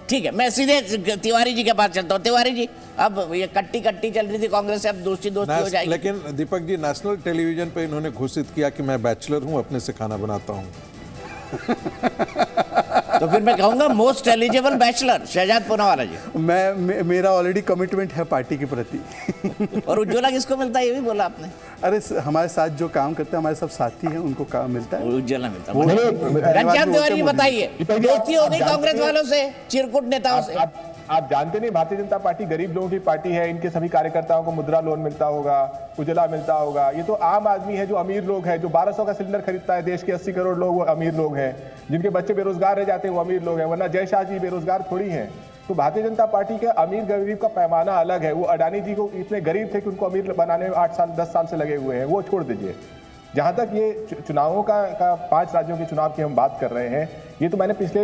ठीक है, मैं सीधे तिवारी जी के पास चलता हूँ। तिवारी जी, अब ये कट्टी कट्टी चल रही थी कांग्रेस से, अब दोस्ती दोस्ती हो जाएगी। लेकिन दीपक जी, नेशनल टेलीविजन पे इन्होंने घोषित किया कि मैं बैचलर हूँ, अपने से खाना बनाता हूँ। तो फिर मैं कहूंगा most eligible bachelor Shehzad Poonawalla ji. मेरा ऑलरेडी कमिटमेंट है पार्टी के प्रति। और उज्ज्वला किसको मिलता है, ये भी बोला आपने? अरे हमारे साथ जो काम करते हैं, हमारे सब साथी हैं, उनको काम मिलता है। उज्ज्वला मिलता है। घनश्याम तिवारी बताइए, दोस्ती हो गई कांग्रेस वालों से, चिरकुट नेताओं से? आप जानते नहीं, भारतीय जनता पार्टी गरीब लोगों की पार्टी है। इनके सभी कार्यकर्ताओं को मुद्रा लोन मिलता होगा, उज्ज्वला मिलता होगा। ये तो आम आदमी है जो अमीर लोग हैं, जो 1200 का सिलेंडर खरीदता है। देश के 80 करोड़ लोग वो अमीर लोग हैं, जिनके बच्चे बेरोजगार रह जाते हैं वो अमीर लोग हैं, वरना जय शाह जी बेरोजगार थोड़ी हैं। तो भारतीय जनता पार्टी के अमीर गरीब का पैमाना अलग है। वो अडानी जी को इतने गरीब थे कि उनको अमीर बनाने में 8 साल 10 साल से लगे हुए हैं, वो छोड़ दीजिए। जहां तक ये चुनावों का 5 राज्यों के चुनाव की हम बात कर रहे हैं, ये तो मैंने पिछले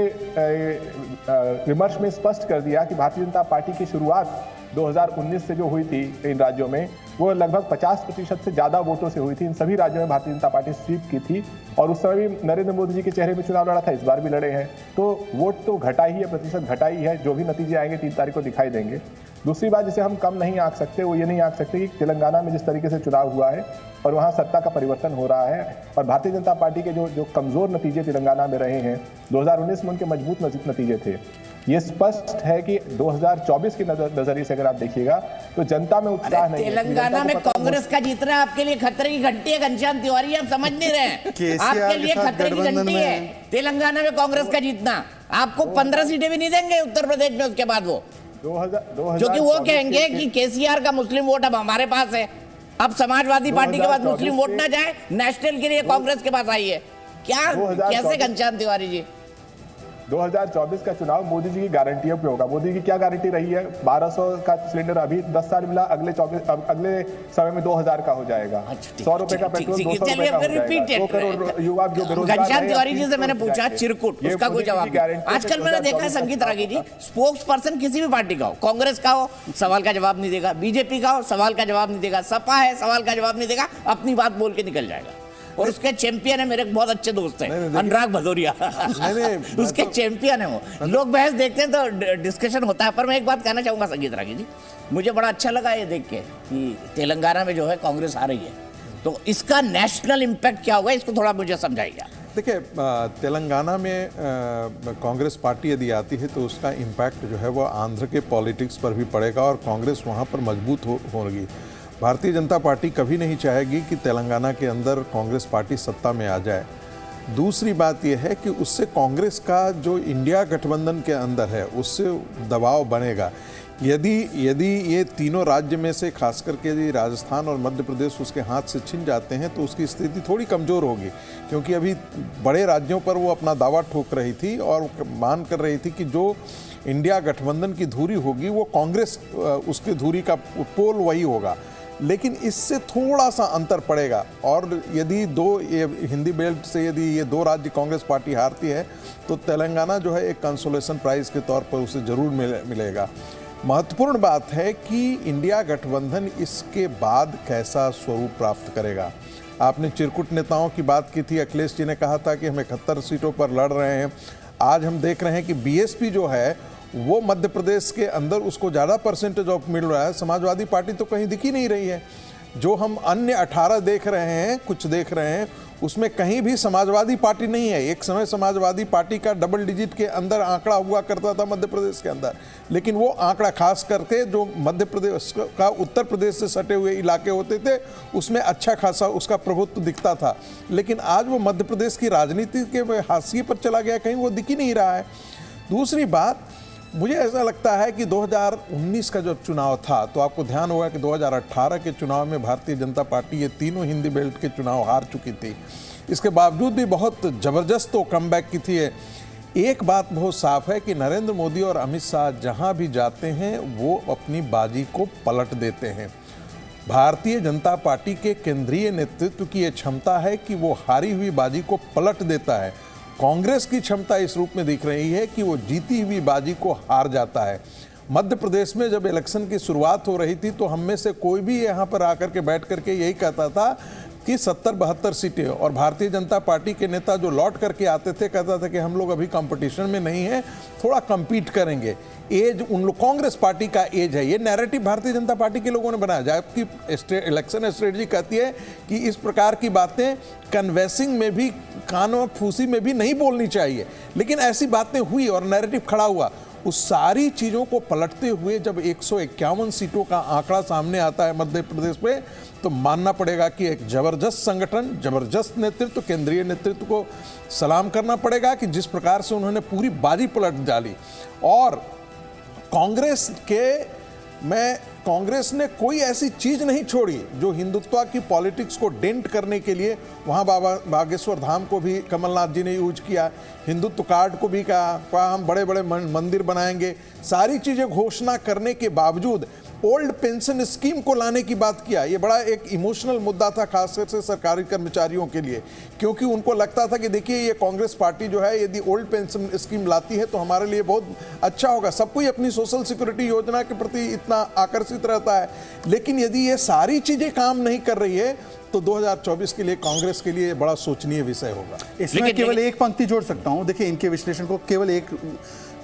विमर्श में स्पष्ट कर दिया कि भारतीय जनता पार्टी की शुरुआत 2019 से जो हुई थी इन राज्यों में, वो लगभग 50% से ज्यादा वोटों से हुई थी। इन सभी राज्यों में भारतीय जनता पार्टी स्वीप की थी और उस समय भी नरेंद्र मोदी जी के चेहरे में चुनाव लड़ा था, इस बार भी लड़े हैं। तो वोट तो घटा ही है, प्रतिशत घटा ही है। जो भी नतीजे आएंगे 3 तारीख को दिखाई देंगे। दूसरी बात जिसे हम कम नहीं आंक सकते, वो ये नहीं आंक सकते कि तेलंगाना में जिस तरीके से चुनाव हुआ है और वहाँ सत्ता का परिवर्तन हो रहा है, और भारतीय जनता पार्टी के जो कमजोर नतीजे तेलंगाना में रहे हैं, 2019 में उनके मजबूत नतीजे थे। ये स्पष्ट है कि 2024 के नजरिए से अगर आप देखिएगा तो जनता में उत्साह नहीं है। तेलंगाना में कांग्रेस का जीतना आपके लिए खतरे की घंटी है घनश्याम तिवारी, आप समझ नहीं रहे। आपके लिए खतरे की घंटी है तेलंगाना में कांग्रेस का जीतना। आपको 15 सीटें भी नहीं देंगे उत्तर प्रदेश में उसके बाद वो, क्योंकि वो कहेंगे कि केसीआर का मुस्लिम वोट अब हमारे पास है। अब समाजवादी पार्टी के बाद मुस्लिम वोट ना जाए, नेशनल के लिए कांग्रेस के पास आई है। क्या कैसे घनश्याम तिवारी जी? 2024 का चुनाव मोदी जी की गारंटियों पे होगा। मोदी की क्या गारंटी रही है? 1200 का सिलेंडर अभी 10 साल मिला, अगले समय में 2000 का हो जाएगा। 100 रुपए का पेट्रोल 200 रुपए का हो जाएगा। 2 करोड़ युवा जो बेरोजगार। घनश्याम तिवारी जी से मैंने पूछा चिरकुट, उसका कोई जवाब नहीं। आजकल मैंने देखा है संगीत रागी जी, स्पोक्स पर्सन किसी भी पार्टी का हो, कांग्रेस का हो, सवाल का जवाब नहीं देगा, बीजेपी का हो, सवाल का जवाब नहीं देगा, सपा है, सवाल का जवाब नहीं देगा, अपनी बात बोल के निकल जाएगा। और उसके चैंपियन है, मेरे बहुत अच्छे दोस्त हैं, अनुराग भदौरिया। उसके चैंपियन है वो। लोग बहस देखते हैं तो डिस्कशन होता है। पर मैं एक बात कहना चाहूंगा संगीत रागी जी, मुझे बड़ा अच्छा लगा ये देख के कि तेलंगाना में जो है कांग्रेस आ रही है, तो इसका नेशनल इम्पैक्ट क्या होगा, इसको थोड़ा मुझे समझाइएगा। देखिए, तेलंगाना में कांग्रेस पार्टी यदि आती है तो उसका इम्पैक्ट जो है वो आंध्र के पॉलिटिक्स पर भी पड़ेगा और कांग्रेस वहाँ पर मजबूत होगी। भारतीय जनता पार्टी कभी नहीं चाहेगी कि तेलंगाना के अंदर कांग्रेस पार्टी सत्ता में आ जाए। दूसरी बात यह है कि उससे कांग्रेस का जो इंडिया गठबंधन के अंदर है उससे दबाव बनेगा। यदि ये तीनों राज्य में से खास करके यदि राजस्थान और मध्य प्रदेश उसके हाथ से छिन जाते हैं तो उसकी स्थिति थोड़ी कमज़ोर होगी, क्योंकि अभी बड़े राज्यों पर वो अपना दावा ठोक रही थी और मान कर रही थी कि जो इंडिया गठबंधन की धुरी होगी वो कांग्रेस उसकी धुरी का पोल वही होगा। लेकिन इससे थोड़ा सा अंतर पड़ेगा और यदि ये हिंदी बेल्ट से यदि ये 2 राज्य कांग्रेस पार्टी हारती है तो तेलंगाना जो है एक कंसोलेशन प्राइज़ के तौर पर उसे ज़रूर मिलेगा। महत्वपूर्ण बात है कि इंडिया गठबंधन इसके बाद कैसा स्वरूप प्राप्त करेगा। आपने चिरकुट नेताओं की बात की थी, अखिलेश जी ने कहा था कि हम 71 सीटों पर लड़ रहे हैं। आज हम देख रहे हैं कि बीएसपी जो है वो मध्य प्रदेश के अंदर उसको ज़्यादा परसेंटेज ऑफ मिल रहा है, समाजवादी पार्टी तो कहीं दिख ही नहीं रही है। जो हम अन्य 18 देख रहे हैं, कुछ देख रहे हैं, उसमें कहीं भी समाजवादी पार्टी नहीं है। एक समय समाजवादी पार्टी का डबल डिजिट के अंदर आंकड़ा हुआ करता था मध्य प्रदेश के अंदर, लेकिन वो आंकड़ा खास करके जो मध्य प्रदेश का उत्तर प्रदेश से सटे हुए इलाके होते थे उसमें अच्छा खासा उसका प्रभुत्व दिखता था। लेकिन आज वो मध्य प्रदेश की राजनीति के हाशिए पर चला गया, कहीं वो दिख ही नहीं रहा है। दूसरी बात, मुझे ऐसा लगता है कि 2019 का जब चुनाव था तो आपको ध्यान होगा कि 2018 के चुनाव में भारतीय जनता पार्टी ये तीनों हिंदी बेल्ट के चुनाव हार चुकी थी। इसके बावजूद भी बहुत ज़बरदस्त तो कमबैक की थी। एक बात बहुत साफ है कि नरेंद्र मोदी और अमित शाह जहां भी जाते हैं वो अपनी बाजी को पलट देते हैं। भारतीय जनता पार्टी के केंद्रीय नेतृत्व की ये क्षमता है कि वो हारी हुई बाजी को पलट देता है। कांग्रेस की क्षमता इस रूप में दिख रही है कि वो जीती हुई बाजी को हार जाता है। मध्य प्रदेश में जब इलेक्शन की शुरुआत हो रही थी तो हम में से कोई भी यहाँ पर आकर के बैठ करके यही कहता था कि 70-72 सीटें, और भारतीय जनता पार्टी के नेता जो लौट करके आते थे कहता था कि हम लोग अभी कंपटीशन में नहीं है, थोड़ा compete करेंगे। एज उन लोग, कांग्रेस पार्टी का एज है, ये नैरेटिव भारतीय जनता पार्टी के लोगों ने बनाया, जबकि इलेक्शन स्ट्रेटजी कहती है कि इस प्रकार की बातें कन्वेंसिंग में भी, कानों फूसी में भी नहीं बोलनी चाहिए, लेकिन ऐसी बातें हुई और नैरेटिव खड़ा हुआ। उस सारी चीज़ों को पलटते हुए जब 151 सीटों का आंकड़ा सामने आता है मध्य प्रदेश में, तो मानना पड़ेगा कि एक जबरदस्त संगठन, जबरदस्त नेतृत्व, केंद्रीय नेतृत्व को सलाम करना पड़ेगा कि जिस प्रकार से उन्होंने पूरी बाजी पलट डाली। और कांग्रेस ने कोई ऐसी चीज नहीं छोड़ी जो हिंदुत्व की पॉलिटिक्स को डेंट करने के लिए, वहां बाबा बागेश्वर धाम को भी कमलनाथ जी ने यूज किया, हिंदुत्व कार्ड को भी कहा हम बड़े बड़े मंदिर बनाएंगे, सारी चीजें घोषणा करने के बावजूद ओल्ड पेंशन स्कीम को लाने की बात किया। ये बड़ा एक इमोशनल मुद्दा था खासकर से सरकारी कर्मचारियों के लिए, क्योंकि उनको लगता था कि देखिए ये कांग्रेस पार्टी जो है यदि ओल्ड पेंशन स्कीम लाती है तो हमारे लिए बहुत अच्छा होगा। सब कोई अपनी सोशल सिक्योरिटी योजना के प्रति इतना आकर्षित रहता है, लेकिन यदि ये सारी चीजें काम नहीं कर रही है तो 2024 के लिए कांग्रेस के लिए बड़ा सोचनीय विषय होगा। इसमें केवल एक पंक्ति जोड़ सकता हूं, देखिए इनके विश्लेषण को, केवल एक,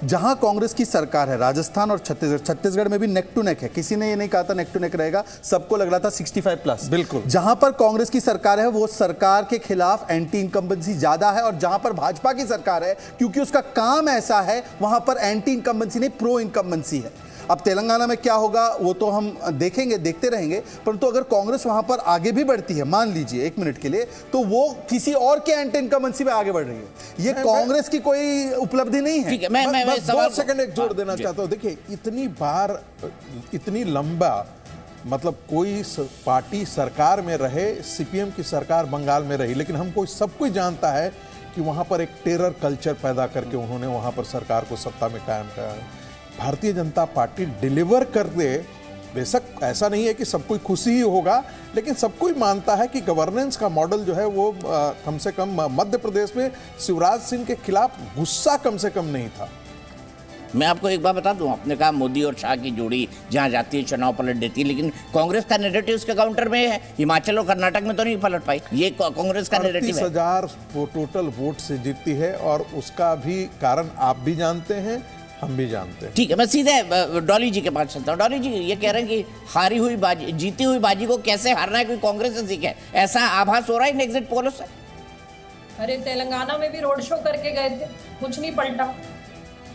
जहां कांग्रेस की सरकार है राजस्थान और छत्तीसगढ़ में भी नेक टू नेक है, किसी ने ये नहीं कहा था नेक टू नेक रहेगा, सबको लग रहा था 65+। बिल्कुल, जहां पर कांग्रेस की सरकार है वो सरकार के खिलाफ एंटी इनकम्बेंसी ज्यादा है, और जहां पर भाजपा की सरकार है क्योंकि उसका काम ऐसा है वहां पर एंटी इनकम्बेंसी नहीं प्रो इनकम्बेंसी है। अब तेलंगाना में क्या होगा वो तो हम देखेंगे, देखते रहेंगे, परंतु अगर कांग्रेस वहां पर आगे भी बढ़ती है, मान लीजिए एक मिनट के लिए, तो वो किसी और के एंटी इनकम्बेंसी में आगे बढ़ रही है। ये कांग्रेस की कोई उपलब्धि नहीं है। ठीक है, मैं 2 सेकंड एक जोड़ देना चाहता हूं। देखिए इतनी बार, इतनी लंबा, मतलब कोई पार्टी सरकार में रहे, सीपीएम की सरकार बंगाल में रही, लेकिन हमको सब कोई जानता है कि वहां पर एक टेरर कल्चर पैदा करके उन्होंने वहां पर सरकार को सत्ता में कायम किया है। भारतीय जनता पार्टी डिलीवर कर दे, बेशक ऐसा नहीं है कि सब कोई खुशी ही होगा, लेकिन सब कोई मानता है कि गवर्नेंस का मॉडल जो है वो कम से कम मध्य प्रदेश में शिवराज सिंह के खिलाफ गुस्सा कम से कम नहीं था। मैं आपको एक बात बता दूं, आपने कहा मोदी और शाह की जोड़ी जहां जाती है चुनाव पलट देती है, लेकिन कांग्रेस का नैरेटिव उसके काउंटर में है। हिमाचल और कर्नाटक में तो नहीं पलट पाई, ये कांग्रेस का नैरेटिव है। 30,000 टोटल वोट से जीतती है, और उसका भी कारण आप भी जानते हैं, हम भी जानते हैं। ठीक है, मैं सीधे डॉली जी के पास चलता हूँ। डॉली जी ये कह रहे हैं कि हारी हुई बाजी, जीती हुई बाजी को कैसे हारना है, कोई कांग्रेस से सीखे, ऐसा आभास हो रहा है इन एग्जिट पोलों से। अरे तेलंगाना में भी रोड शो करके गए थे, कुछ नहीं पलटा।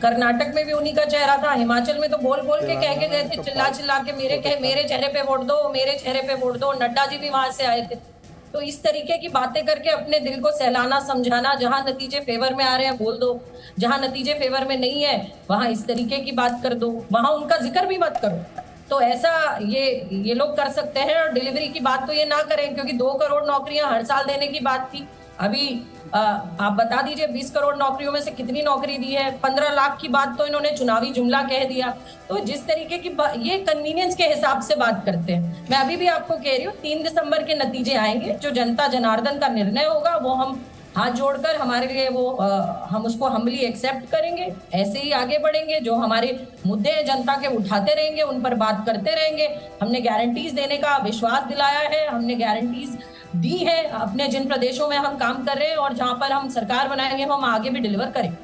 कर्नाटक में भी उन्हीं का चेहरा था, हिमाचल में तो बोल बोल के कह के गए थे, चिल्ला चिल्ला के मेरे चेहरे पे वोट दो, मेरे चेहरे पे वोट दो। नड्डा जी भी वहां से आए थे। तो इस तरीके की बातें करके अपने दिल को सहलाना समझाना, जहां नतीजे फेवर में आ रहे हैं बोल दो, जहां नतीजे फेवर में नहीं है वहां इस तरीके की बात कर दो, वहां उनका जिक्र भी मत करो। तो ऐसा ये लोग कर सकते हैं। और डिलीवरी की बात तो ये ना करें, क्योंकि 2 करोड़ नौकरियां हर साल देने की बात थी। अभी आप बता दीजिए 20 करोड़ नौकरियों में से कितनी नौकरी दी है। 15 लाख की बात तो इन्होंने चुनावी जुमला कह दिया। तो जिस तरीके की ये कन्वीनियंस के हिसाब से बात करते हैं। मैं अभी भी आपको कह रही हूँ 3 दिसंबर के नतीजे आएंगे, जो जनता जनार्दन का निर्णय होगा वो हम हाथ जोड़कर हमारे लिए हम उसको हम्बली एक्सेप्ट करेंगे, ऐसे ही आगे बढ़ेंगे। जो हमारे मुद्दे हैं जनता के उठाते रहेंगे, उन पर बात करते रहेंगे। हमने गारंटीज देने का विश्वास दिलाया है, हमने गारंटीज दी है अपने जिन प्रदेशों में हम काम कर रहे हैं, और जहां पर हम सरकार बनाएंगे हम आगे भी डिलीवर करेंगे।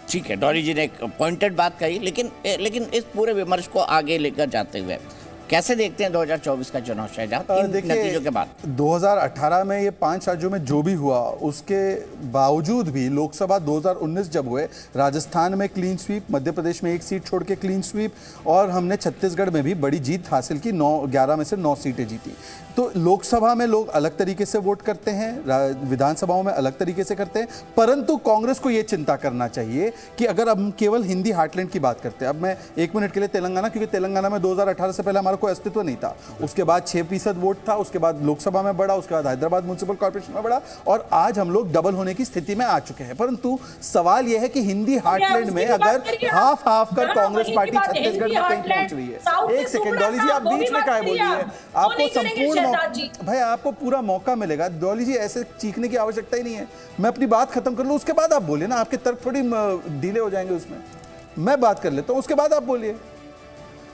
ठीक है, डॉली जी ने एक पॉइंटेड बात कही, लेकिन इस पूरे विमर्श को आगे लेकर जाते हुए कैसे देखते हैं 2024 का चुनाव शाहजहां नतीजों के बाद? 2018 में ये 5 राज्यों में जो भी हुआ, उसके बावजूद भी लोकसभा 2019 जब हुए, राजस्थान में क्लीन स्वीप, मध्य प्रदेश में 1 सीट छोड़ के क्लीन स्वीप, और हमने छत्तीसगढ़ में भी बड़ी जीत हासिल की, 11 में से 9 सीटें जीती। तो लोकसभा में लोग अलग तरीके से वोट करते हैं, विधानसभाओं में अलग तरीके से करते हैं, परंतु कांग्रेस को यह चिंता करना चाहिए कि अगर हम केवल हिंदी हार्टलैंड की बात करते हैं, अब मैं 1 मिनट के लिए तेलंगाना, क्योंकि तेलंगाना में 2018 से पहले हमारा कोई अस्तित्व नहीं था, उसके बाद 6% वोट था, उसके बाद लोकसभा में बढ़ा, उसके बाद हैदराबाद म्युनिसिपल कॉर्पोरेशन में बढ़ा, और आज हम लोग डबल होने की स्थिति में आ चुके हैं। परंतु सवाल यह है कि हिंदी हार्टलैंड में अगर हाफ कर कांग्रेस पार्टी छत्तीसगढ़ में कहीं पहुंच रही है। 1 सेकंड डॉली जी, आप बीच में क्या बोल रही है? आपको संपूर्ण भाई आपको पूरा मौका मिलेगा। डॉली जी ऐसे चीखने की आवश्यकता ही नहीं है, मैं अपनी बात खत्म कर लूं उसके बाद आप बोलिए ना, आपके तर्क थोड़ी डिले हो जाएंगे उसमें। मैं बात कर लेता हूं उसके बाद आप बोलिए।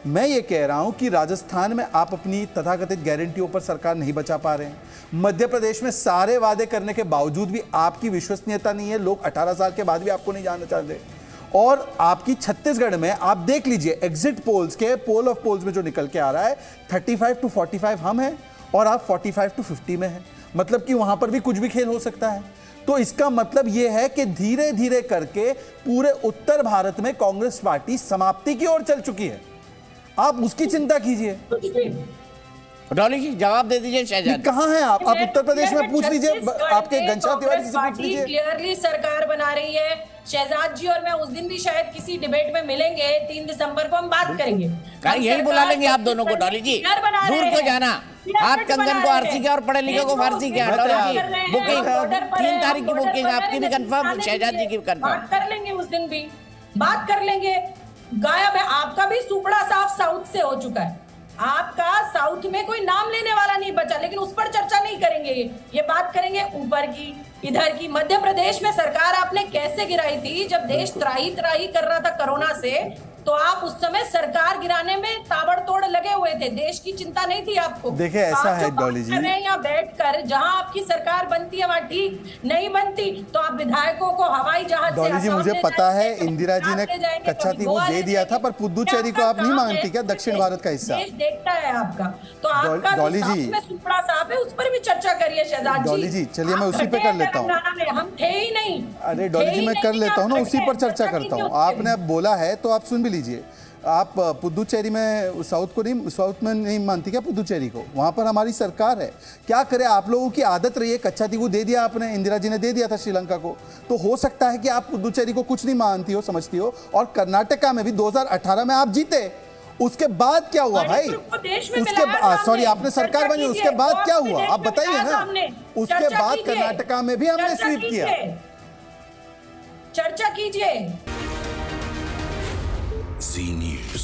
मैं ये कह रहा हूं कि राजस्थान में आप अपनी तथाकथित गारंटियों पर सरकार नहीं बचा पा रहे हैं। मध्य प्रदेश में सारे वादे करने के बावजूद भी आपकी विश्वसनीयता नहीं है, लोग 18 साल के बाद भी आपको नहीं जानना चाहते। और आपकी छत्तीसगढ़ में आप देख लीजिए एग्जिट पोल्स के पोल ऑफ पोल्स में जो निकल के आ रहा है 35 to 45 हम हैं और आप 45 to 50 में हैं, मतलब कि वहां पर भी कुछ भी खेल हो सकता है। तो इसका मतलब यह है कि धीरे धीरे करके पूरे उत्तर भारत में कांग्रेस पार्टी समाप्ति की ओर चल चुकी है। आप उसकी चिंता कीजिए। डॉली जी जवाब दे दीजिए शहजाद। कहां हैं आप उत्तर प्रदेश में पूछ लीजिए, आपके घनश्याम तिवारी से पूछ लीजिए। क्लियरली सरकार बना रही है। शहजाद जी और मैं उस दिन भी शायद किसी डिबेट में मिलेंगे, 3 दिसंबर को हम बात करेंगे। यही बुला लेंगे आप दोनों को। डॉली जी दूर को जाना, आप कंगन को आरसी क्या और पढ़े लिखे को फारसी क्या। डॉली जी बुकिंग 3 तारीख की बुकिंग आपकी भी कंफर्म, शहजाद जी की भी कंफर्म। बात कर लेंगे उस दिन भी, बात कर लेंगे। गायब है आपका भी सुपड़ा साफ साउथ से हो चुका है, आपका साउथ में कोई नाम लेने वाला नहीं बचा, लेकिन उस पर चर्चा नहीं करेंगे। ये बात करेंगे ऊपर की, इधर की। मध्य प्रदेश में सरकार आपने कैसे गिराई थी जब देश त्राही त्राही कर रहा था कोरोना से, तो आप उस समय सरकार गिराने में ताबड़तोड़ लगे हुए थे, देश की चिंता नहीं थी आपको। देखिए ऐसा है डॉली जी, यहाँ बैठकर जहां आपकी सरकार बनती है वहां ठीक नहीं बनती, तो आप विधायकों को हवाई जहाज डॉली जी मुझे पता है इंदिरा जी ने कच्चा वो दे दिया था, पर पुदुचेरी को आप नहीं मानती क्या दक्षिण भारत का हिस्सा? देश देखता है आपका, तो आपका डॉली जी सुपड़ा साफ है, उस पर भी चर्चा करिए शहजाद जी। डॉली जी चलिए मैं उसी पे कर लेता हूँ। हम थे ही नहीं। अरे डॉली जी मैं कर लेता हूँ ना, उसी पर चर्चा करता हूँ। आपने अब बोला है तो आप सुन भी लीजिए। आप पुदुचेरी में साउथ में नहीं मानती क्या पुदुचेरी को? वहां पर हमारी सरकार है। क्या करे, आप लोगों की आदत रही है, कच्चा तीगू दे दिया आपने, इंदिरा जी ने दे दिया था श्रीलंका को, तो हो सकता है कि आप पुदुचेरी को कुछ नहीं मानती हो, समझती हो। और कर्नाटका में भी 2018 में आप जीते, उसके बाद क्या हुआ भाई? उसके सॉरी आपने सरकार बनी, उसके बाद क्या हुआ आप बताइए ना। उसके बाद कर्नाटका में भी हमने स्वीप किया। चर्चा कीजिए। Z News.